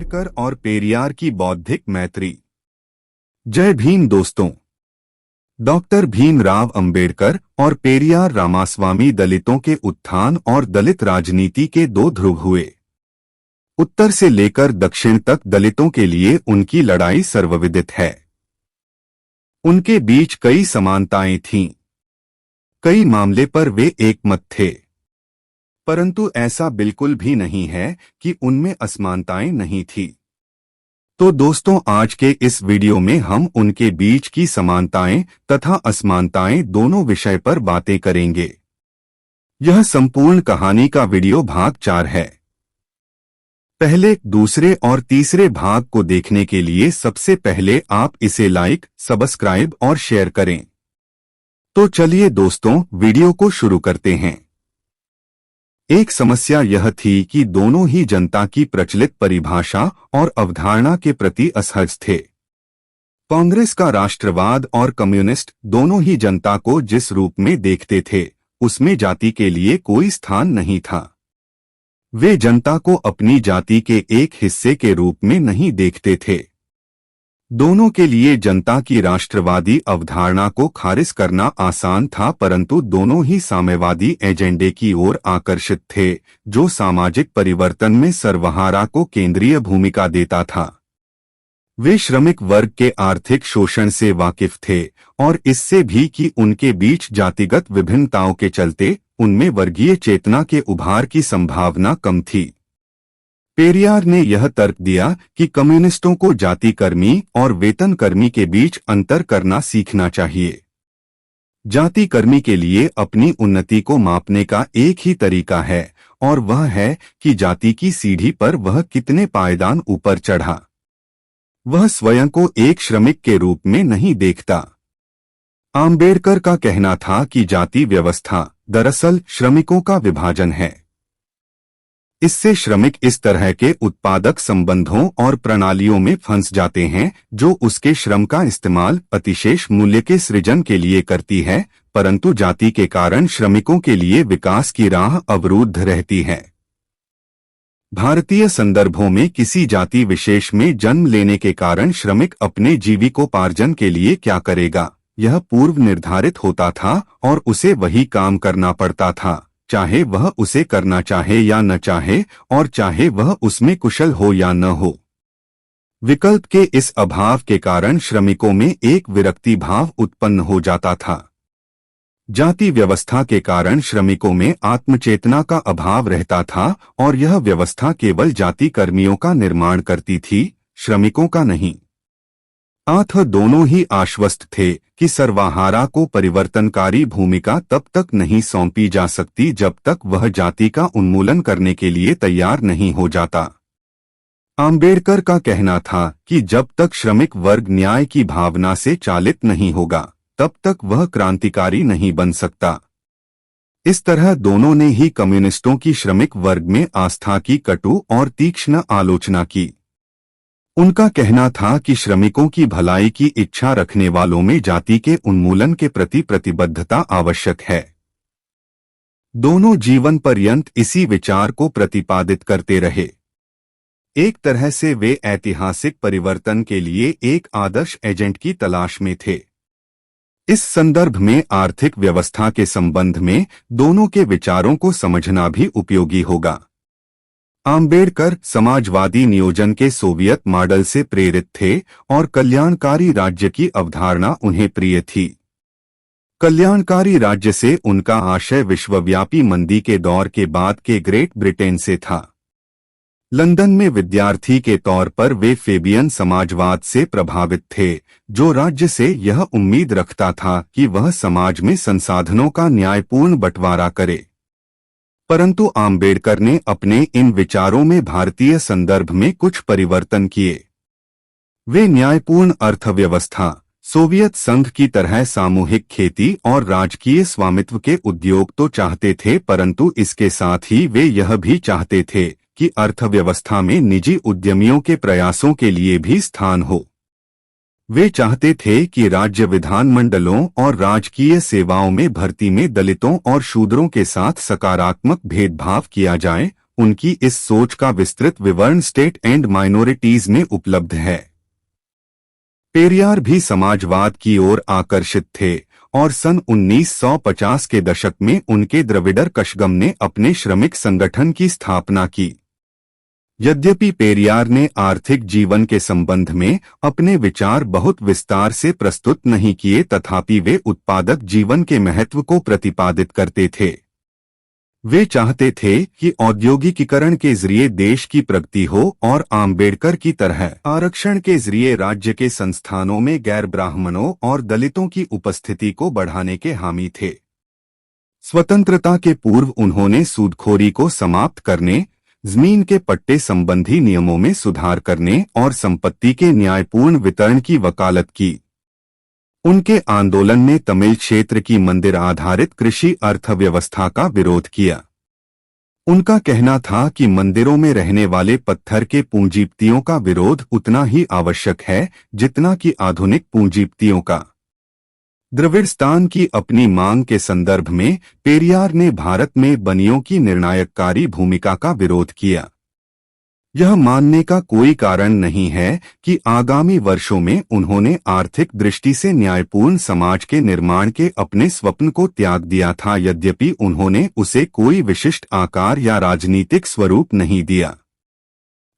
आम्बेडकर और पेरियार की बौद्धिक मैत्री। जय भीम दोस्तों। डॉक्टर भीमराव अंबेडकर और पेरियार रामास्वामी दलितों के उत्थान और दलित राजनीति के दो ध्रुव हुए। उत्तर से लेकर दक्षिण तक दलितों के लिए उनकी लड़ाई सर्वविदित है। उनके बीच कई समानताएं थीं। कई मामले पर वे एकमत थे, परंतु ऐसा बिल्कुल भी नहीं है कि उनमें असमानताएं नहीं थी। तो दोस्तों, आज के इस वीडियो में हम उनके बीच की समानताएं तथा असमानताएं दोनों विषय पर बातें करेंगे। यह संपूर्ण कहानी का वीडियो भाग 4 है। पहले, दूसरे और तीसरे भाग को देखने के लिए सबसे पहले आप इसे लाइक, सब्सक्राइब और शेयर करें। तो चलिए दोस्तों, वीडियो को शुरू करते हैं। एक समस्या यह थी कि दोनों ही जनता की प्रचलित परिभाषा और अवधारणा के प्रति असहज थे। कांग्रेस का राष्ट्रवाद और कम्युनिस्ट दोनों ही जनता को जिस रूप में देखते थे, उसमें जाति के लिए कोई स्थान नहीं था। वे जनता को अपनी जाति के एक हिस्से के रूप में नहीं देखते थे। दोनों के लिए जनता की राष्ट्रवादी अवधारणा को खारिज करना आसान था, परंतु दोनों ही साम्यवादी एजेंडे की ओर आकर्षित थे, जो सामाजिक परिवर्तन में सर्वहारा को केंद्रीय भूमिका देता था। वे श्रमिक वर्ग के आर्थिक शोषण से वाकिफ थे और इससे भी कि उनके बीच जातिगत विभिन्नताओं के चलते उनमें वर्गीय चेतना के उभार की संभावना कम थी। पेरियार ने यह तर्क दिया कि कम्युनिस्टों को जाति कर्मी और वेतन कर्मी के बीच अंतर करना सीखना चाहिए। जाति कर्मी के लिए अपनी उन्नति को मापने का एक ही तरीका है, और वह है कि जाति की सीढ़ी पर वह कितने पायदान ऊपर चढ़ा। वह स्वयं को एक श्रमिक के रूप में नहीं देखता। आम्बेडकर का कहना था कि जाति व्यवस्था दरअसल श्रमिकों का विभाजन है। इससे श्रमिक इस तरह के उत्पादक संबंधों और प्रणालियों में फंस जाते हैं जो उसके श्रम का इस्तेमाल अतिशेष मूल्य के सृजन के लिए करती है, परंतु जाति के कारण श्रमिकों के लिए विकास की राह अवरुद्ध रहती है। भारतीय संदर्भों में किसी जाति विशेष में जन्म लेने के कारण श्रमिक अपने जीविकोपार्जन के लिए क्या करेगा, यह पूर्व निर्धारित होता था और उसे वही काम करना पड़ता था, चाहे वह उसे करना चाहे या न चाहे, और चाहे वह उसमें कुशल हो या न हो। विकल्प के इस अभाव के कारण श्रमिकों में एक विरक्ति भाव उत्पन्न हो जाता था। जाति व्यवस्था के कारण श्रमिकों में आत्मचेतना का अभाव रहता था और यह व्यवस्था केवल जाति कर्मियों का निर्माण करती थी, श्रमिकों का नहीं। अतः दोनों ही आश्वस्त थे कि सर्वहारा को परिवर्तनकारी भूमिका तब तक नहीं सौंपी जा सकती जब तक वह जाति का उन्मूलन करने के लिए तैयार नहीं हो जाता। आम्बेडकर का कहना था कि जब तक श्रमिक वर्ग न्याय की भावना से चालित नहीं होगा, तब तक वह क्रांतिकारी नहीं बन सकता। इस तरह दोनों ने ही कम्युनिस्टों की श्रमिक वर्ग में आस्था की कटु और तीक्ष्ण आलोचना की। उनका कहना था कि श्रमिकों की भलाई की इच्छा रखने वालों में जाति के उन्मूलन के प्रति प्रतिबद्धता आवश्यक है। दोनों जीवन पर्यंत इसी विचार को प्रतिपादित करते रहे। एक तरह से वे ऐतिहासिक परिवर्तन के लिए एक आदर्श एजेंट की तलाश में थे। इस संदर्भ में आर्थिक व्यवस्था के संबंध में दोनों के विचारों को समझना भी उपयोगी होगा। आम्बेडकर समाजवादी नियोजन के सोवियत मॉडल से प्रेरित थे और कल्याणकारी राज्य की अवधारणा उन्हें प्रिय थी। कल्याणकारी राज्य से उनका आशय विश्वव्यापी मंदी के दौर के बाद के ग्रेट ब्रिटेन से था। लंदन में विद्यार्थी के तौर पर वे फेबियन समाजवाद से प्रभावित थे, जो राज्य से यह उम्मीद रखता था कि वह समाज में संसाधनों का न्यायपूर्ण बंटवारा करे। परंतु आम्बेडकर ने अपने इन विचारों में भारतीय संदर्भ में कुछ परिवर्तन किए। वे न्यायपूर्ण अर्थव्यवस्था, सोवियत संघ की तरह सामूहिक खेती और राजकीय स्वामित्व के उद्योग तो चाहते थे, परंतु इसके साथ ही वे यह भी चाहते थे कि अर्थव्यवस्था में निजी उद्यमियों के प्रयासों के लिए भी स्थान हो। वे चाहते थे कि राज्य विधानमंडलों और राजकीय सेवाओं में भर्ती में दलितों और शूद्रों के साथ सकारात्मक भेदभाव किया जाए उनकी इस सोच का विस्तृत विवरण स्टेट एंड माइनॉरिटीज में उपलब्ध है। पेरियार भी समाजवाद की ओर आकर्षित थे और सन 1950 के दशक में उनके द्रविडर कशगम ने अपने श्रमिक संगठन की स्थापना की। यद्यपि पेरियार ने आर्थिक जीवन के संबंध में अपने विचार बहुत विस्तार से प्रस्तुत नहीं किए, तथापि वे उत्पादक जीवन के महत्व को प्रतिपादित करते थे। वे चाहते थे कि औद्योगिकीकरण के जरिए देश की प्रगति हो और आम्बेडकर की तरह आरक्षण के जरिए राज्य के संस्थानों में गैर ब्राह्मणों और दलितों की उपस्थिति को बढ़ाने के हामी थे। स्वतंत्रता के पूर्व उन्होंने सूदखोरी को समाप्त करने, जमीन के पट्टे संबंधी नियमों में सुधार करने और संपत्ति के न्यायपूर्ण वितरण की वकालत की। उनके आंदोलन ने तमिल क्षेत्र की मंदिर आधारित कृषि अर्थव्यवस्था का विरोध किया। उनका कहना था कि मंदिरों में रहने वाले पत्थर के पूंजीपतियों का विरोध उतना ही आवश्यक है जितना कि आधुनिक पूंजीपतियों का। द्रविड़स्तान की अपनी मांग के संदर्भ में पेरियार ने भारत में बनियों की निर्णायककारी भूमिका का विरोध किया। यह मानने का कोई कारण नहीं है कि आगामी वर्षों में उन्होंने आर्थिक दृष्टि से न्यायपूर्ण समाज के निर्माण के अपने स्वप्न को त्याग दिया था, यद्यपि उन्होंने उसे कोई विशिष्ट आकार या राजनीतिक स्वरूप नहीं दिया।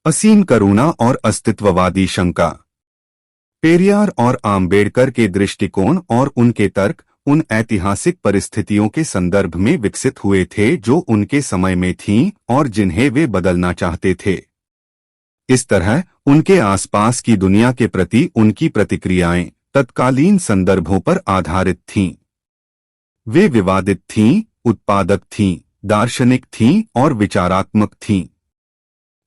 असीम करुणा और अस्तित्ववादी शंका। पेरियार और आम्बेडकर के दृष्टिकोण और उनके तर्क उन ऐतिहासिक परिस्थितियों के संदर्भ में विकसित हुए थे जो उनके समय में थीं और जिन्हें वे बदलना चाहते थे। इस तरह उनके आसपास की दुनिया के प्रति उनकी प्रतिक्रियाएं तत्कालीन संदर्भों पर आधारित थीं। वे विवादित थीं, उत्पादक थीं, दार्शनिक थीं और विचारात्मक थीं।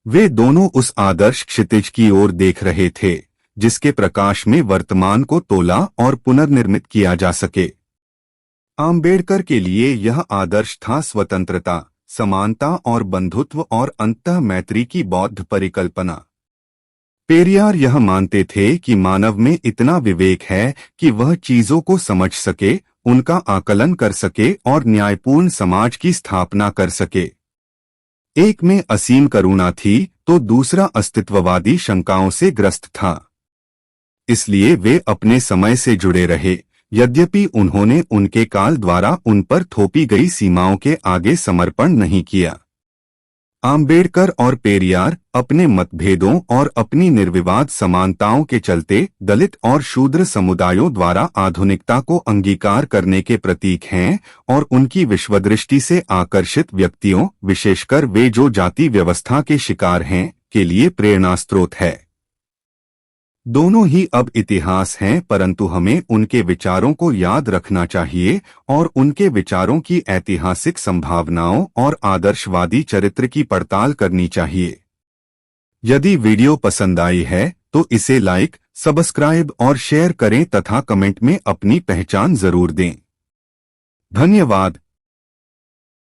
वे दोनों उस आदर्श क्षितिज की ओर देख रहे थे जिसके प्रकाश में वर्तमान को तोला और पुनर्निर्मित किया जा सके। आम्बेडकर के लिए यह आदर्श था स्वतंत्रता, समानता और बंधुत्व और अंतः मैत्री की बौद्ध परिकल्पना। पेरियार यह मानते थे कि मानव में इतना विवेक है कि वह चीजों को समझ सके, उनका आकलन कर सके और न्यायपूर्ण समाज की स्थापना कर सके। एक में असीम करुणा थी तो दूसरा अस्तित्ववादी शंकाओं से ग्रस्त था। इसलिए वे अपने समय से जुड़े रहे, यद्यपि उन्होंने उनके काल द्वारा उन पर थोपी गई सीमाओं के आगे समर्पण नहीं किया। आम्बेडकर और पेरियार अपने मतभेदों और अपनी निर्विवाद समानताओं के चलते दलित और शूद्र समुदायों द्वारा आधुनिकता को अंगीकार करने के प्रतीक हैं और उनकी विश्वदृष्टि से आकर्षित व्यक्तियों, विशेषकर वे जो जाति व्यवस्था के शिकार हैं, के लिए प्रेरणास्रोत है। दोनों ही अब इतिहास हैं, परंतु हमें उनके विचारों को याद रखना चाहिए और उनके विचारों की ऐतिहासिक संभावनाओं और आदर्शवादी चरित्र की पड़ताल करनी चाहिए। यदि वीडियो पसंद आई है तो इसे लाइक, सब्सक्राइब और शेयर करें तथा कमेंट में अपनी पहचान जरूर दें। धन्यवाद।